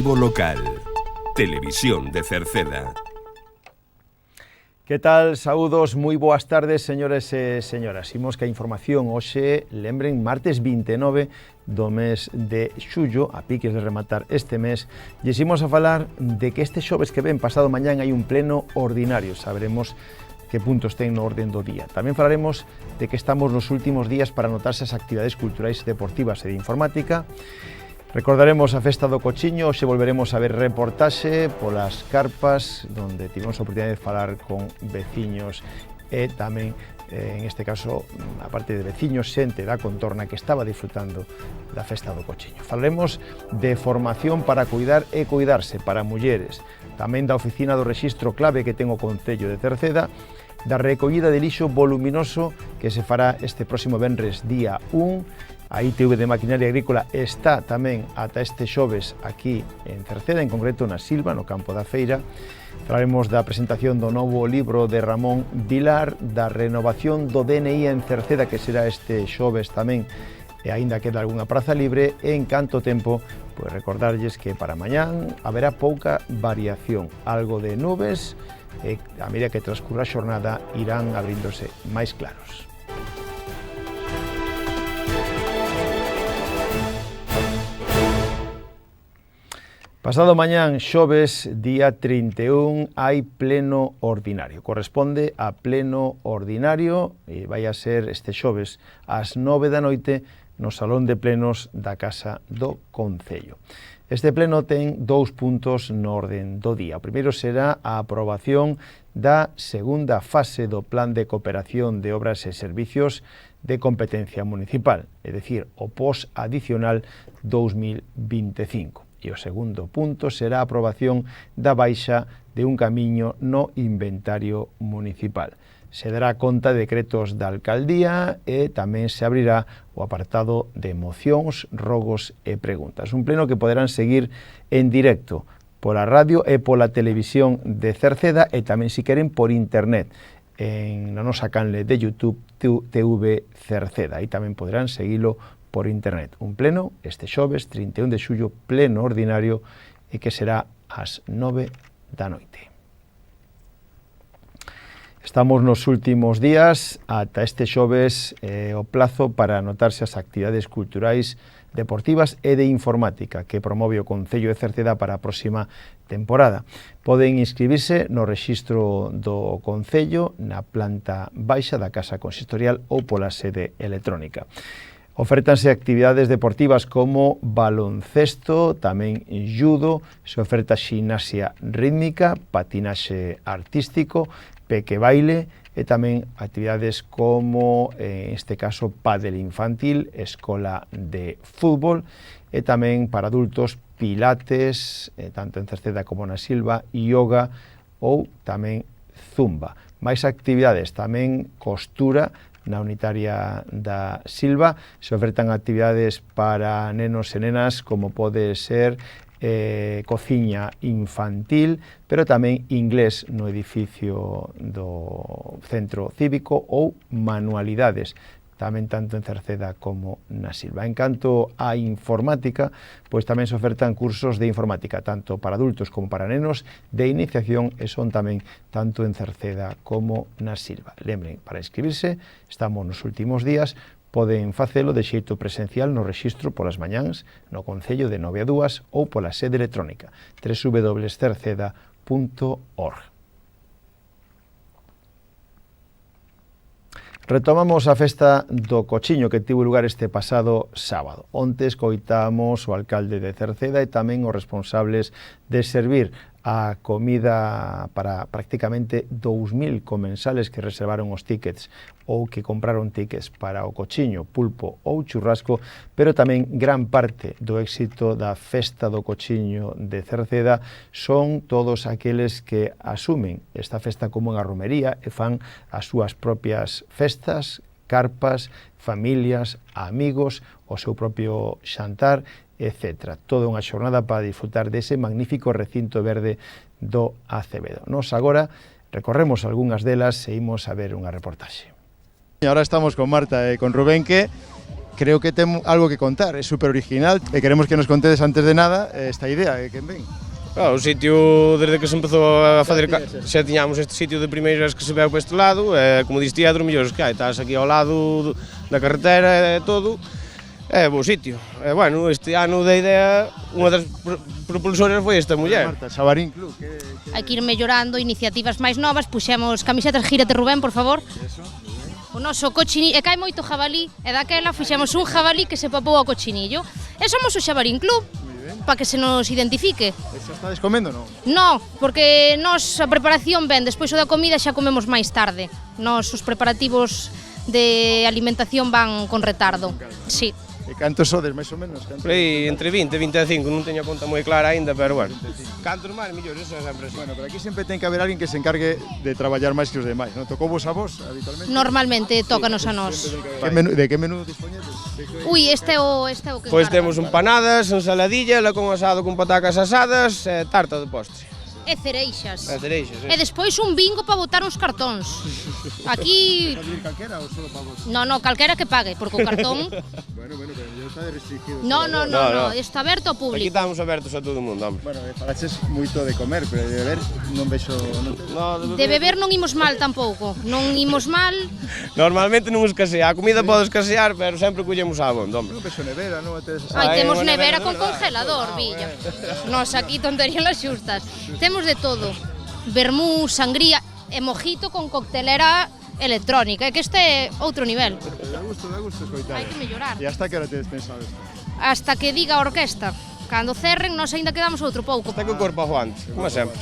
Informativo local. Televisión de Cerceda. Que tal? Saúdos, moi boas tardes, señores e señoras. Imos que a información hoxe, lembren, martes 29 do mes de xullo, a piques de rematar este mes, e ximos a falar de que este xoves que ven, pasado mañán, hai un pleno ordinario. Saberemos que puntos ten no orden do día. Tamén falaremos de que estamos nos últimos días para anotarse as actividades culturais, deportivas e de informática. Recordaremos a Festa do Cochiño, hoxe volveremos a ver reportaxe polas carpas, donde tivemos a oportunidade de falar con veciños e tamén, en este caso, a parte de veciños, xente da contorna que estaba disfrutando da Festa do Cochiño. Falaremos de formación para cuidar e cuidarse para mulleres, tamén da oficina do rexistro clave que ten o Concello de Cerceda, da recollida de lixo voluminoso que se fará este próximo venres día 1, a ITV de Maquinaria Agrícola está tamén ata este xoves aquí en Cerceda, en concreto na Silva, no campo da feira. Falaremos da presentación do novo libro de Ramón Vilar, da renovación do DNI en Cerceda, que será este xoves tamén, e aínda queda algunha praza libre. E en canto tempo, pois recordarlles que para mañán haberá pouca variación, algo de nubes, e a medida que transcurra a xornada irán abríndose máis claros. Pasado mañán, xoves, día 31, hai pleno ordinario. Corresponde a pleno ordinario e vai a ser este xoves ás 9 da noite no Salón de Plenos da Casa do Concello. Este pleno ten dous puntos no orden do día. O primeiro será a aprobación da segunda fase do Plan de Cooperación de Obras e Servicios de Competencia Municipal, é dicir, o POS adicional 2025. E o segundo punto será a aprobación da baixa de un camiño no inventario municipal. Se dará conta de decretos da alcaldía e tamén se abrirá o apartado de mocións, rogos e preguntas. Un pleno que poderán seguir en directo pola radio e pola televisión de Cerceda e tamén, se queren, por internet na nosa canle de YouTube TV Cerceda. Aí tamén poderán seguilo por internet. Un pleno este xoves 31 de xullo, pleno ordinario, e que será ás 9 da noite. Estamos nos últimos días, ata este xoves o plazo para anotarse as actividades culturais, deportivas e de informática que promove o Concello de Cerceda para a próxima temporada. Poden inscribirse no rexistro do Concello, na planta baixa da Casa Consistorial ou pola sede electrónica. Ofértanse actividades deportivas como baloncesto, tamén judo, se oferta ximnasia rítmica, patinaxe artístico, peque baile e tamén actividades como, en este caso, pádel infantil, escola de fútbol e tamén para adultos pilates, tanto en Cerceda como na Silva, yoga ou tamén zumba. Mais actividades, tamén costura, na unitaria da Silva, se ofertan actividades para nenos e nenas como pode ser cociña infantil, pero tamén inglés no edificio do centro cívico ou manualidades, tamén tanto en Cerceda como na Silva. En canto á informática, pois tamén se ofertan cursos de informática, tanto para adultos como para nenos, de iniciación, e son tamén tanto en Cerceda como na Silva. Lembren, para inscribirse, estamos nos últimos días, poden facelo de xeito presencial no rexistro polas mañáns, no Concello de 9 a 2 ou pola sede electrónica www.cerceda.org. Retomamos a Festa do Cochiño que tivo lugar este pasado sábado. Onte escoitamos o alcalde de Cerceda e tamén os responsables de servir a comida para prácticamente 2.000 comensales que reservaron os tickets ou que compraron tickets para o cochiño, pulpo ou churrasco, pero tamén gran parte do éxito da Festa do Cochiño de Cerceda son todos aqueles que asumen esta festa como unha romería e fan as súas propias festas, carpas, familias, amigos, o seu propio xantar, etc. Toda unha xornada para disfrutar dese magnífico recinto verde do Acevedo. Nos agora recorremos algunhas delas e imos a ver unha reportaxe. Ahora estamos con Marta e con Rubén, que creo que ten algo que contar, é super original e queremos que nos contedes antes de nada esta idea, que ven. O sitio, desde que se empezou a fazer, xa tiñamos este sitio de primeiras que se veu para este lado, como diste, é dos mellores que hai, estás aquí ao lado da carretera e todo, é bo sitio. Bueno, este ano da idea, unha das propulsoras foi esta muller. Marta, Xabarín Club. Hai que ir mellorando iniciativas máis novas, puxemos camisetas Gírate Rubén, por favor. O noso cochinillo, e cae moito jabalí, e daquela fixemos un jabalí que se papou ao cochinillo. E somos o Xabarín Club, para que se nos identifique. E xa estades comendo, non? No, porque nos a preparación ven, despois o da comida xa comemos máis tarde. Nos os preparativos de alimentación van con retardo. Sí. E cantos sodes, máis ou menos? Por aí, entre 20 e 25, non teño a conta moi clara aínda, pero bueno. Cantos máis, millores, eso é sempre así. Bueno, pero aquí sempre ten que haber alguén que se encargue de traballar máis que os demais, non? Tocou vos a vos, habitualmente? Normalmente tócanos a nós. De que menú dispoñedes? Ui, este é o que Pois encarga. temos empanadas, ensaladilla, con asado con patacas asadas e tarta de postre. E cereixas. E cereixas, E despois un bingo para botar uns cartóns. Aquí... Pode ir calquera ou solo para vos? No, calquera que pague, porque o cartón... Bueno, pero ya está restringido. No, está aberto ao Aquí público. estamos abertos a todo o mundo, hombre. Bueno, falaches moito de comer, pero de beber non vexo... De beber non imos mal tampouco. Non imos mal... Normalmente non escasea, a comida pode escasear, pero sempre collemos a abondo, hombre. Non vexo nevera, non? Ai, temos unha nevera nevera con de verdade. congelador, villa. Nos aquí tonterías las xustas. Temos de todo. Vermú, sangría e mojito con coctelera electrónica. É que este é outro nivel. Da gusto escoitar. Hai que mellorar. E hasta que hora tedes pensado isto? Hasta que diga a orquesta. Cando cerren, nós aínda quedamos outro pouco. Está que o corpo aguante, como sempre.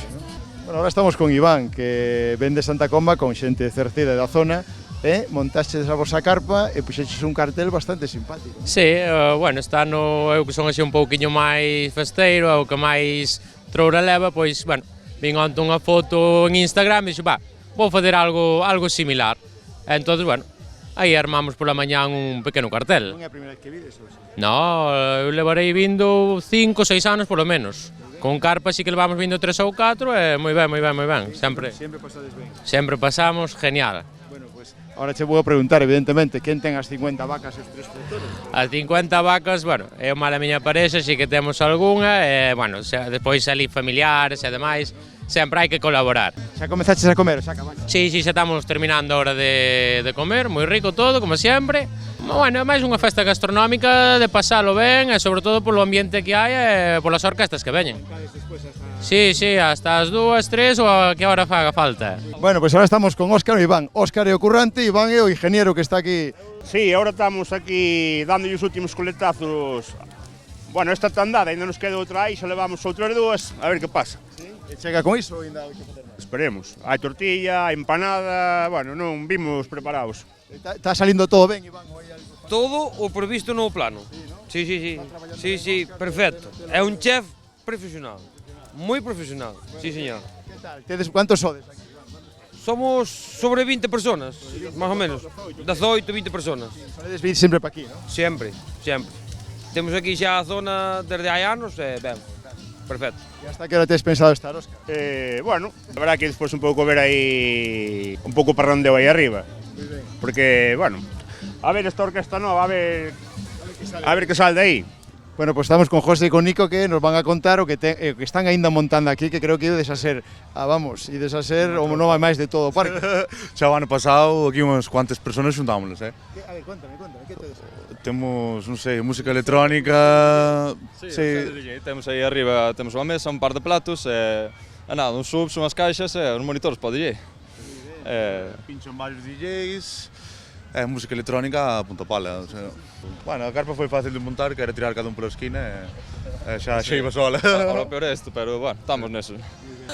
Bueno, ahora estamos con Iván, que ven de Santa Comba con xente de Cerceda e da zona, montaxedes a vosa carpa e puxeches un cartel bastante simpático. Sí, bueno, este ano eu que son así un pouquiño máis festeiro, o que máis troura leva, pois, bueno, vin onte unha foto en Instagram e dixo, vou fazer algo similar. Entón, bueno, aí armamos pola mañán un pequeno cartel. Non é a primeira vez que vides, ou xa? No, eu levarei vindo 5 ou 6 anos polo menos. Con carpa sí que levamos vindo 3 ou 4 e moi ben. Sempre pasades ben. Sempre pasamos genial. Bueno, pues ahora che vou a preguntar, evidentemente, quen ten as 50 vacas e os 3 tractores? As 50 vacas, bueno, é o mala miña parexa, sí que temos algunha, e, bueno, despois ali familiares e demais, sempre hai que colaborar. Xa comezaches a comer, xa acabaste? Sí, xa estamos terminando a hora de comer, moi rico todo, como sempre. Bueno, é máis unha festa gastronómica de pasalo ben e sobre todo polo ambiente que hai e polas orquestas que veñen. Sí, hasta as 2, 3 ou a que hora faga falta. Bueno, pues ahora estamos con Óscar e Iván. Óscar é o currante, Iván é o ingeniero que está aquí. Sí, ahora estamos aquí dando os últimos coletazos. Bueno, esta tandada ainda nos queda outra aí, xa levamos outras dúas, a ver que pasa. Sí? E chega con iso ou ainda hai que facer máis? Esperemos. Hai tortilla, hai empanada, bueno, non vimos preparados. Está salindo todo ben, Iván? Todo o previsto no plano. Sí, perfecto. É un chef profesional, moi profesional, sí, señor. Que tal? Tedes cuántos sodes aquí? Somos sobre 20 personas, máis ou menos, 18, 20 personas. Soledes vir sempre para aquí, non? Sempre. Temos aquí xa a zona desde hai anos e ben, perfecto. E hasta que hora tes pensado estar, Óscar? Bueno, a verdad que despois un pouco ver aí un pouco parrandeo aí arriba. Porque, bueno, a ver esta orquesta nova, a ver que sale de aí. Bueno, pues estamos con José e con Nico que nos van a contar o que están aínda montando aquí, que creo que ides a ser, ides a ser o nova máis de todo o parque. Xa o ano pasado aquí unhas cuantas persoas xuntámonos, A ver, cuéntame, que tedes? Temos, non sei, música electrónica... Sí, temos aí arriba, temos unha mesa, un par de platos, e nada, uns subs, unhas caixas e uns monitores para o DJ. Pinchan varios DJs, música electrónica a punta pala. O sea, bueno, a carpa foi fácil de montar, que era tirar cada un pola esquina e xa iba sola. Ahora peor é isto, pero bueno, estamos neso.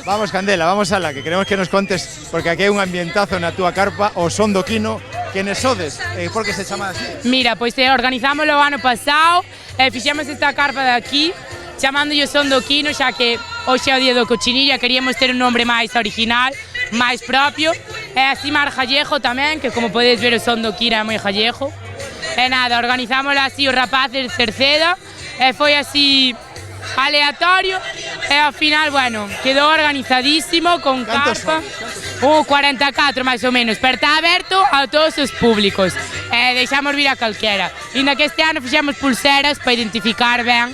Vamos, Candela, vamos alá, que queremos que nos contes, porque aquí hai un ambientazo na túa carpa, o son do Quino, quenes sodes, por que se chama así? Mira, pois organizámoslo o ano pasado, fixemos esta carpa de aquí, chamándolle o son do Quino, xa que hoxe é o día do cochinillo, queríamos ter un nombre máis original, máis propio, e así máis gallego tamén, que como podedes ver o son do Quino é moi gallego. E nada, organizámoslo así os rapaces de Cerceda, e foi así aleatorio, e ao final, bueno, quedou organizadísimo, con carpa, 44 máis ou menos, pero está aberto a todos os públicos, deixamos vir a calquera, inda que este ano fixemos pulseras para identificar ben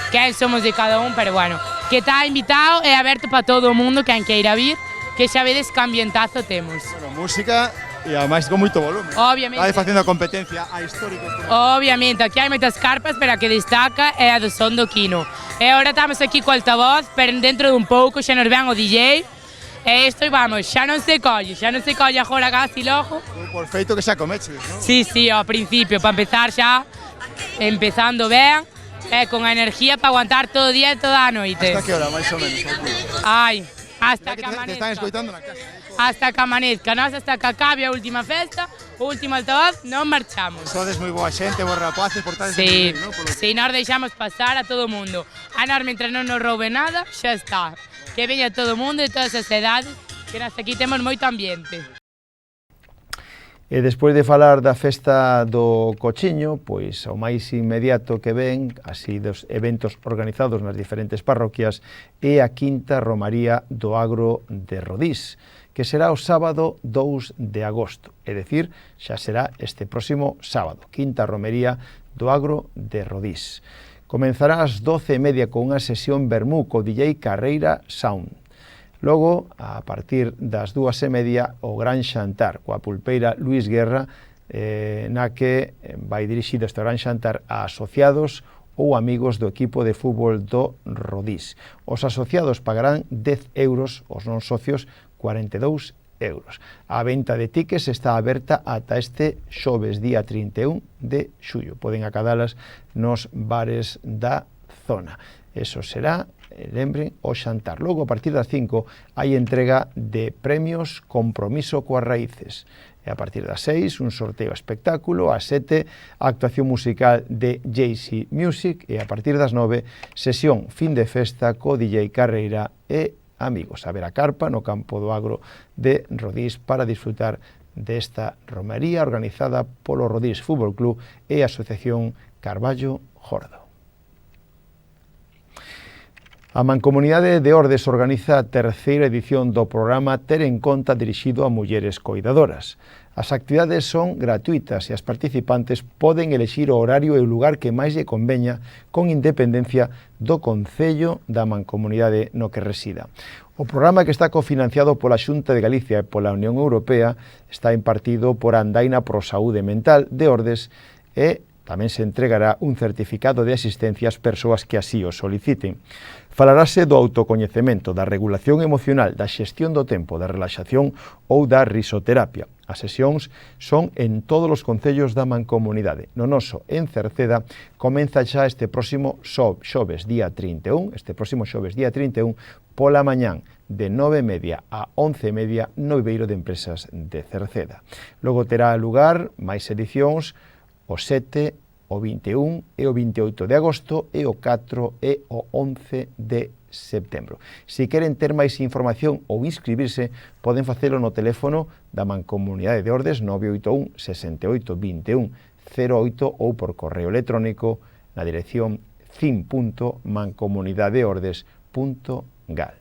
quen somos de cada un, pero bueno, que está invitado e aberto para todo o mundo, quen queira vir, que xa vedes que ambientazo temos. Bueno, música e ademais con moito volumen. Obviamente. Vai facendo a competencia a históricos. Obviamente, aquí hai moitas carpas, pero a que destaca é a do son do Quino. E agora estamos aquí co altavoz, pero dentro dun pouco xa nos ven o DJ. E isto, vamos, xa non se colle agora casi logo. Por feito que xa comeches, non? Sí, ao principio, para empezar xa, empezando ben, e con a energía para aguantar todo o día e toda a noite. Hasta que hora, máis ou menos? Ai, hasta que amanezca. Te están escoitando na casa. Hasta que amanezca, nós hasta que acabe a última festa, o último altavoz, non marchamos. Sodes moi boa xente, bons rapaces, portades sí, moi ben, non? Sí, nós deixamos pasar a todo o mundo. A nós, mentre non nos roube nada, xa está. Que veña todo o mundo e todas as edades, que nós aquí temos moito ambiente. E despois de falar da festa do Cochiño, pois o máis inmediato que ven, así dos eventos organizados nas diferentes parroquias, é a Quinta Romaría do Agro de Rodís, que será o sábado 2 de agosto, é dicir, xa será este próximo sábado, Quinta Romería do Agro de Rodís. Comenzará ás 12:30 con unha sesión vermú co DJ Carreira Sound. Logo, a partir das 2:30, o gran xantar coa pulpeira Luís Guerra, na que vai dirixido este gran xantar a asociados ou amigos do equipo de fútbol do Rodís. Os asociados pagarán 10 euros, os non socios 42 euros. A venta de tickets está aberta ata este xoves día 31 de xullo. Poden acadalas nos bares da zona. Eso será, lembren, o xantar. Logo, a partir das 5, hai entrega de premios Compromiso coas Raíces. E a partir das 6, un sorteo espectáculo, a 7, a actuación musical de JC Music, e a partir das 9, sesión fin de festa co DJ Carreira e amigos. A ver a carpa no campo do Agro de Rodís para disfrutar desta romería organizada polo Rodís Fútbol Club e a Asociación Carballo Jordo. A Mancomunidade de Ordes organiza a terceira edición do programa Ter en Conta dirixido a mulleres coidadoras. As actividades son gratuitas e as participantes poden elexir o horario e o lugar que máis lle conveña con independencia do concello da mancomunidade no que resida. O programa, que está cofinanciado pola Xunta de Galicia e pola Unión Europea, está impartido por Andaina Pro Saúde Mental de Ordes e tamén se entregará un certificado de asistencia ás persoas que así o soliciten. Falarase do autocoñecemento, da regulación emocional, da xestión do tempo, da relaxación ou da risoterapia. As sesións son en todos os concellos da mancomunidade. No noso, en Cerceda, comeza xa este próximo xoves día 31, pola mañán, de 9:30 a 11:30 no Viveiro de Empresas de Cerceda. Logo terá lugar máis edicións o 7, o 21 e o 28 de agosto e o 4 e o 11 de setembro. Se queren ter máis información ou inscribirse, poden facelo no teléfono da Mancomunidade de Ordes 981 68 21 08 ou por correo electrónico na dirección fin.mancomunidadeordes.gal.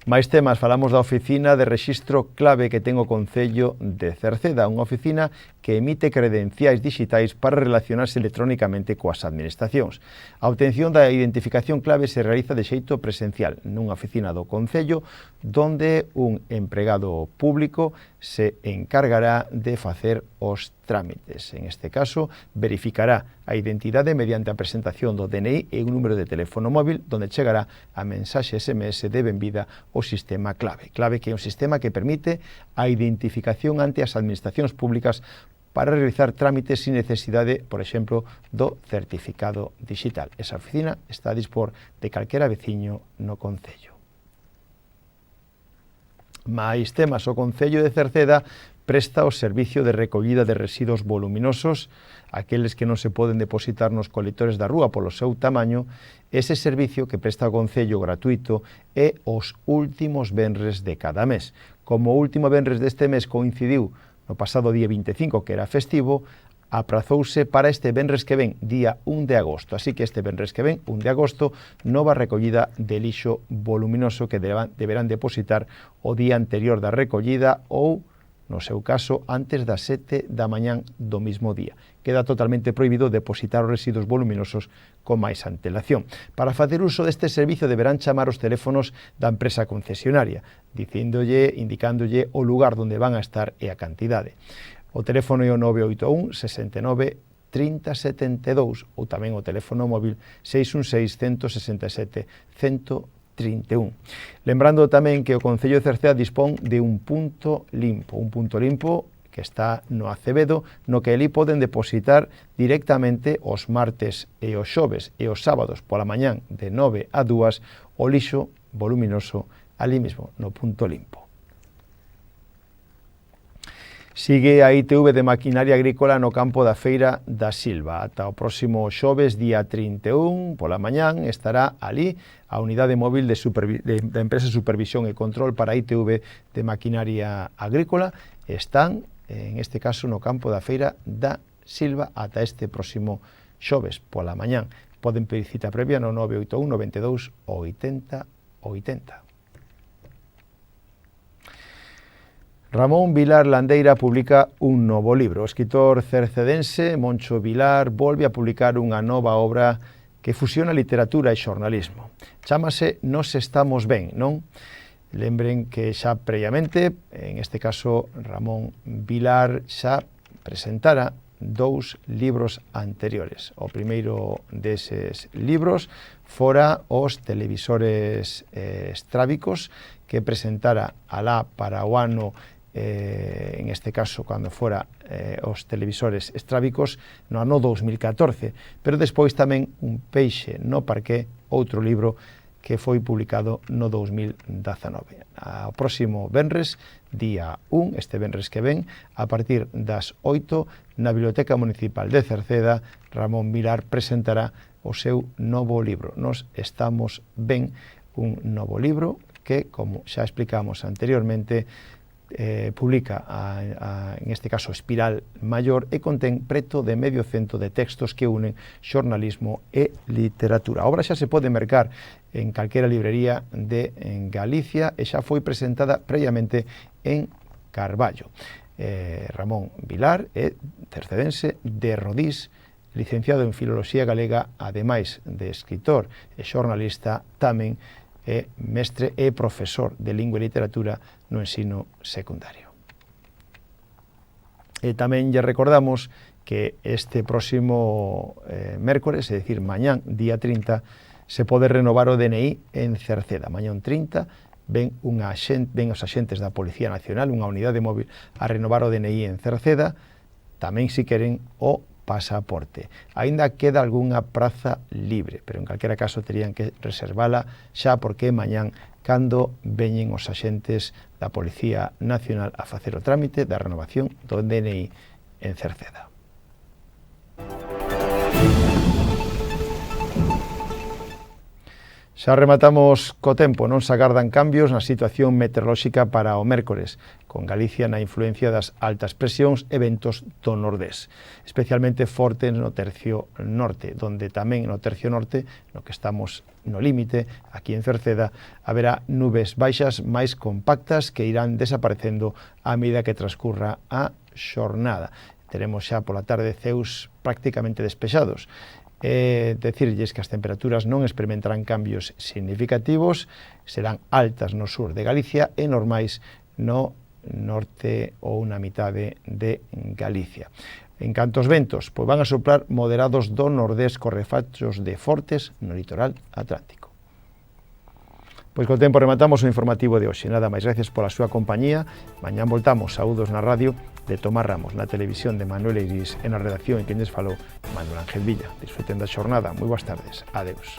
Máis temas, falamos da oficina de rexistro clave que ten o Concello de Cerceda, unha oficina que emite credenciais digitais para relacionarse electrónicamente coas administracións. A obtención da identificación clave se realiza de xeito presencial nunha oficina do Concello, donde un empregado público se encargará de facer os trámites. En este caso, verificará a identidade mediante a presentación do DNI e un número de teléfono móvil, donde chegará a mensaxe SMS de benvida ao sistema clave. Clave que é un sistema que permite a identificación ante as administracións públicas para realizar trámites sin necesidade, por exemplo, do certificado digital. Esa oficina está a dispor de calquera veciño no Concello. Máis temas, o Concello de Cerceda presta o servicio de recollida de residuos voluminosos, aqueles que non se poden depositar nos colectores da rúa polo seu tamaño. Ese servicio que presta o Concello gratuito é os últimos venres de cada mes. Como o último venres deste mes coincidiu no pasado día 25, que era festivo, aprazouse para este venres que ven, día 1 de agosto. Así que este venres que ven, 1 de agosto, nova recollida de lixo voluminoso que deberán depositar o día anterior da recollida ou, no seu caso, antes das 7 da mañán do mismo día. Queda totalmente prohibido depositar os residuos voluminosos con máis antelación. Para facer uso deste servicio deberán chamar os teléfonos da empresa concesionaria, indicándolle o lugar onde van a estar e a cantidade. O teléfono é o 981 69 30 72 ou tamén o teléfono móvil 616 167 131. Lembrando tamén que o Concello de Cerceda dispón de un punto limpo que está no Acevedo, no que ali poden depositar directamente os martes e os xoves e os sábados pola mañán de 9 a 2 o lixo voluminoso ali mesmo, no punto limpo. Sigue a ITV de Maquinaria Agrícola no campo da Feira da Silva. Ata o próximo xoves, día 31, pola mañán, estará ali a unidade móvil da empresa de supervisión e control para a ITV de Maquinaria Agrícola. Están, en este caso, no campo da Feira da Silva ata este próximo xoves pola mañán. Poden pedir cita previa no 981 92 80 80. Ramón Vilar Landeira publica un novo libro. O escritor cercedense Moncho Vilar volve a publicar unha nova obra que fusiona literatura e xornalismo. Chámase Nos estamos ben, non? Lembren que xa previamente, en este caso Ramón Vilar xa presentara 2 libros anteriores. O primeiro deses libros fora Os televisores estrábicos, que presentara alá para o ano en este caso, cando fora os televisores estrábicos, no ano 2014, pero despois tamén Un peixe no parqué, outro libro que foi publicado no 2019. O próximo venres, día 1, este venres que ven, a partir das 8, na Biblioteca Municipal de Cerceda, Ramón Vilar presentará o seu novo libro. Nos estamos ben, un novo libro que, como xa explicamos anteriormente, publica en este caso Espiral Maior e contén preto de medio cento de textos que unen xornalismo e literatura. A obra xa se pode mercar en calquera librería de Galicia e xa foi presentada previamente en Carballo. Ramón Vilar é cercedense de Rodís, licenciado en Filoloxía Galega, ademais de escritor e xornalista, tamén é mestre e profesor de Lingua e Literatura no ensino secundario. E tamén lle recordamos que este próximo mércores, é dicir, mañán, día 30, se pode renovar o DNI en Cerceda. Mañán 30 ven os axentes da Policía Nacional, unha unidade móvil, a renovar o DNI en Cerceda, tamén se queren o pasaporte. Aínda queda algunha praza libre, pero en calquera caso terían que reservala xa porque mañán cando veñen os axentes da Policía Nacional a facer o trámite da renovación do DNI en Cerceda. Xa rematamos co tempo, non se agardan cambios na situación meteorolóxica para o mércores, con Galicia na influencia das altas presións e ventos do nordés, especialmente fortes no tercio norte, donde tamén no tercio norte, no que estamos no límite, aquí en Cerceda, haberá nubes baixas máis compactas que irán desaparecendo a medida que transcurra a xornada. Teremos xa pola tarde ceus prácticamente despexados. Decirlles que as temperaturas non experimentarán cambios significativos, serán altas no sur de Galicia e normais no norte ou na mitade de Galicia. En canto aos ventos, pois van a soplar moderados do nordés co refachos de fortes no litoral atlántico. Pois co tempo rematamos o informativo de hoxe. Nada máis, gracias pola súa compañía. Mañán voltamos, saúdos na radio de Tomás Ramos, na televisión de Manuel Iris e na redacción en quen lles falou Manuel Ángel Villa. Disfruten da xornada, moi boas tardes, adeus.